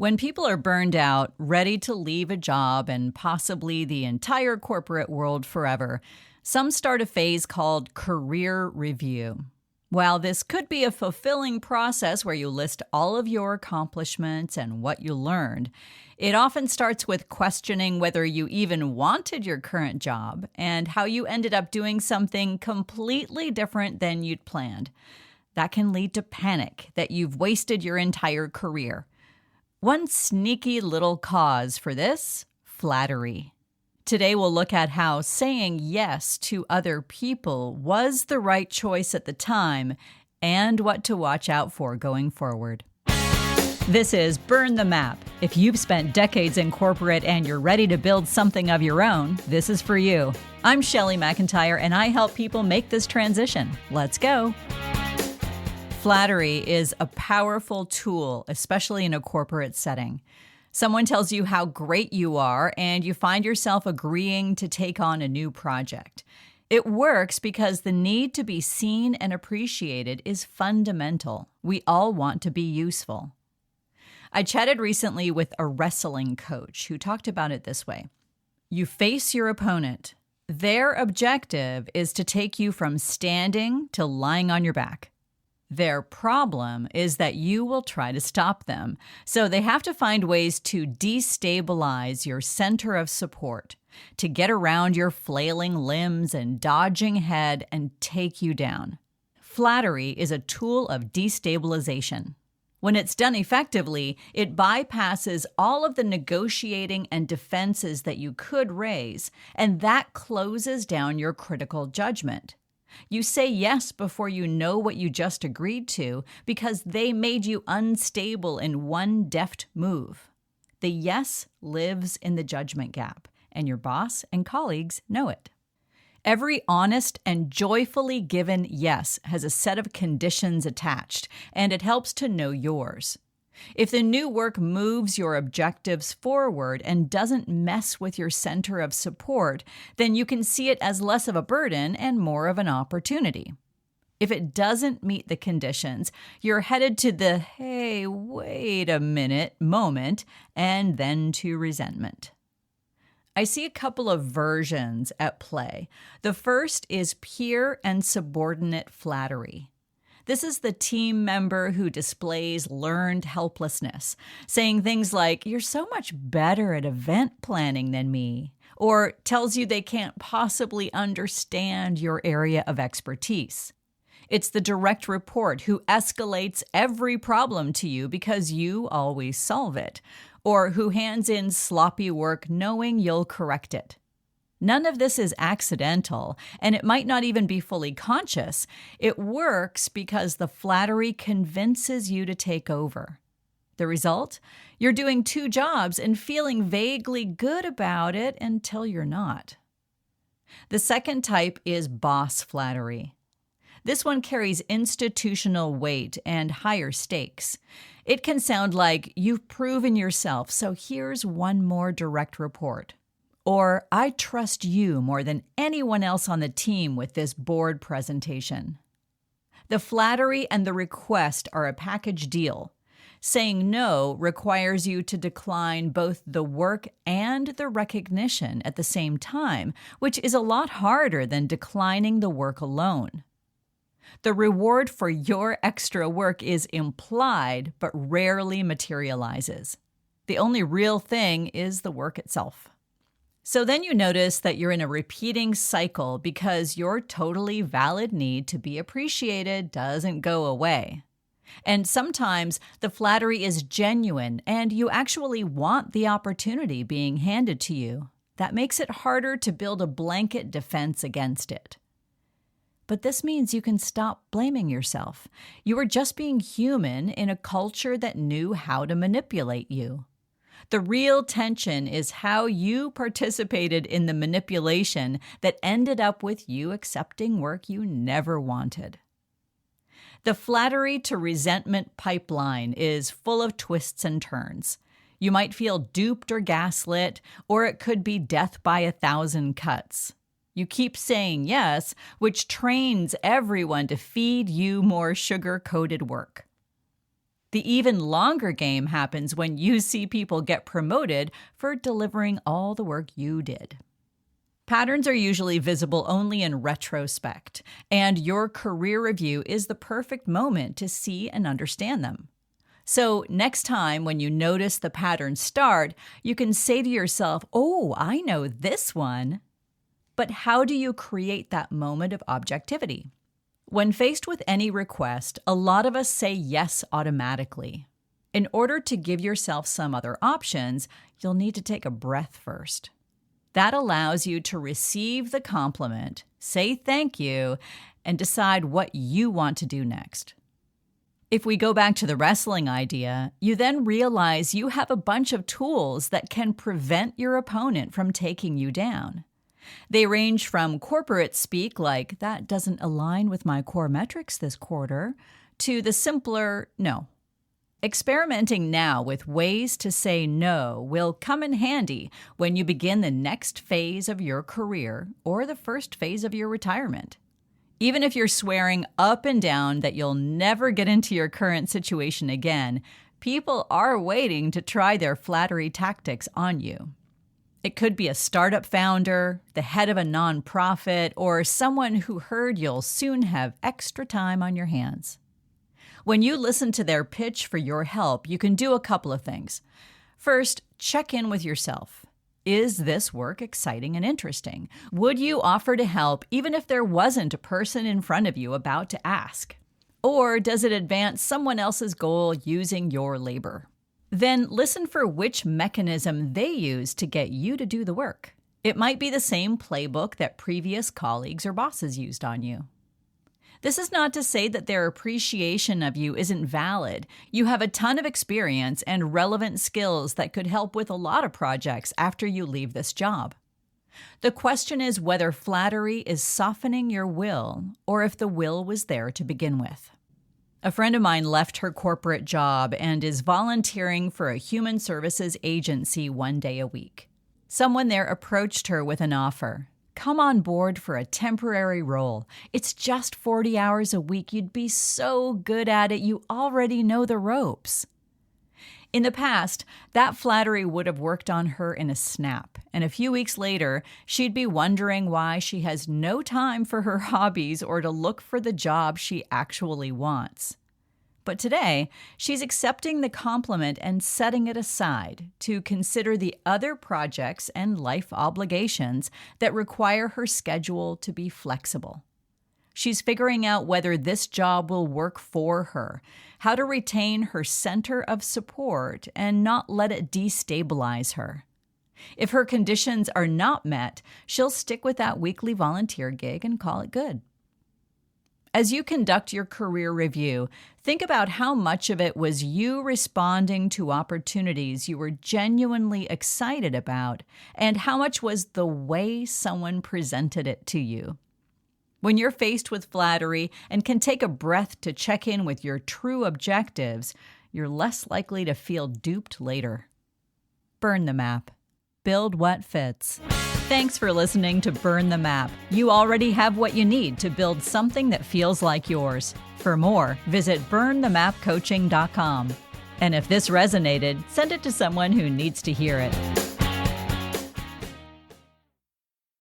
When people are burned out, ready to leave a job and possibly the entire corporate world forever, some start a phase called career review. While this could be a fulfilling process where you list all of your accomplishments and what you learned, it often starts with questioning whether you even wanted your current job and how you ended up doing something completely different than you'd planned. That can lead to panic that you've wasted your entire career. One sneaky little cause for this: flattery. Today we'll look at how saying yes to other people was the right choice at the time and what to watch out for going forward. This is Burn the Map. If you've spent decades in corporate and you're ready to build something of your own, this is for you. I'm Shelley McIntyre and I help people make this transition. Let's go. Flattery is a powerful tool, especially in a corporate setting. Someone tells you how great you are, and you find yourself agreeing to take on a new project. It works because the need to be seen and appreciated is fundamental. We all want to be useful. I chatted recently with a wrestling coach who talked about it this way. You face your opponent. Their objective is to take you from standing to lying on your back. Their problem is that you will try to stop them, so they have to find ways to destabilize your center of support, to get around your flailing limbs and dodging head and take you down. Flattery is a tool of destabilization. When it's done effectively, it bypasses all of the negotiating and defenses that you could raise, and that closes down your critical judgment. You say yes before you know what you just agreed to because they made you unstable in one deft move. The yes lives in the judgment gap, and your boss and colleagues know it. Every honest and joyfully given yes has a set of conditions attached, and it helps to know yours. If the new work moves your objectives forward and doesn't mess with your center of support, then you can see it as less of a burden and more of an opportunity. If it doesn't meet the conditions, you're headed to the "hey, wait a minute" moment and then to resentment. I see a couple of versions at play. The first is peer and subordinate flattery. This is the team member who displays learned helplessness, saying things like, "You're so much better at event planning than me," or tells you they can't possibly understand your area of expertise. It's the direct report who escalates every problem to you because you always solve it, or who hands in sloppy work knowing you'll correct it. None of this is accidental, and it might not even be fully conscious. It works because the flattery convinces you to take over. The result? You're doing two jobs and feeling vaguely good about it until you're not. The second type is boss flattery. This one carries institutional weight and higher stakes. It can sound like, "You've proven yourself, so here's one more direct report." Or, "I trust you more than anyone else on the team with this board presentation." The flattery and the request are a package deal. Saying no requires you to decline both the work and the recognition at the same time, which is a lot harder than declining the work alone. The reward for your extra work is implied but rarely materializes. The only real thing is the work itself. So then you notice that you're in a repeating cycle because your totally valid need to be appreciated doesn't go away. And sometimes the flattery is genuine and you actually want the opportunity being handed to you. That makes it harder to build a blanket defense against it. But this means you can stop blaming yourself. You are just being human in a culture that knew how to manipulate you. The real tension is how you participated in the manipulation that ended up with you accepting work you never wanted. The flattery to resentment pipeline is full of twists and turns. You might feel duped or gaslit, or it could be death by 1,000 cuts. You keep saying yes, which trains everyone to feed you more sugar-coated work. The even longer game happens when you see people get promoted for delivering all the work you did. Patterns are usually visible only in retrospect, and your career review is the perfect moment to see and understand them. So next time when you notice the pattern start, you can say to yourself, "Oh, I know this one." But how do you create that moment of objectivity? When faced with any request, a lot of us say yes automatically. In order to give yourself some other options, you'll need to take a breath first. That allows you to receive the compliment, say thank you, and decide what you want to do next. If we go back to the wrestling idea, you then realize you have a bunch of tools that can prevent your opponent from taking you down. They range from corporate speak like, "That doesn't align with my core metrics this quarter," to the simpler, "No." Experimenting now with ways to say no will come in handy when you begin the next phase of your career or the first phase of your retirement. Even if you're swearing up and down that you'll never get into your current situation again, people are waiting to try their flattery tactics on you. It could be a startup founder, the head of a nonprofit, or someone who heard you'll soon have extra time on your hands. When you listen to their pitch for your help, you can do a couple of things. First, check in with yourself. Is this work exciting and interesting? Would you offer to help even if there wasn't a person in front of you about to ask? Or does it advance someone else's goal using your labor? Then listen for which mechanism they use to get you to do the work. It might be the same playbook that previous colleagues or bosses used on you. This is not to say that their appreciation of you isn't valid. You have a ton of experience and relevant skills that could help with a lot of projects after you leave this job. The question is whether flattery is softening your will or if the will was there to begin with. A friend of mine left her corporate job and is volunteering for a human services agency 1 day a week. Someone there approached her with an offer. "Come on board for a temporary role. It's just 40 hours a week. You'd be so good at it. You already know the ropes." In the past, that flattery would have worked on her in a snap, and a few weeks later, she'd be wondering why she has no time for her hobbies or to look for the job she actually wants. But today, she's accepting the compliment and setting it aside to consider the other projects and life obligations that require her schedule to be flexible. She's figuring out whether this job will work for her, how to retain her center of support and not let it destabilize her. If her conditions are not met, she'll stick with that weekly volunteer gig and call it good. As you conduct your career review, think about how much of it was you responding to opportunities you were genuinely excited about, and how much was the way someone presented it to you. When you're faced with flattery and can take a breath to check in with your true objectives, you're less likely to feel duped later. Burn the map. Build what fits. Thanks for listening to Burn the Map. You already have what you need to build something that feels like yours. For more, visit burnthemapcoaching.com. And if this resonated, send it to someone who needs to hear it.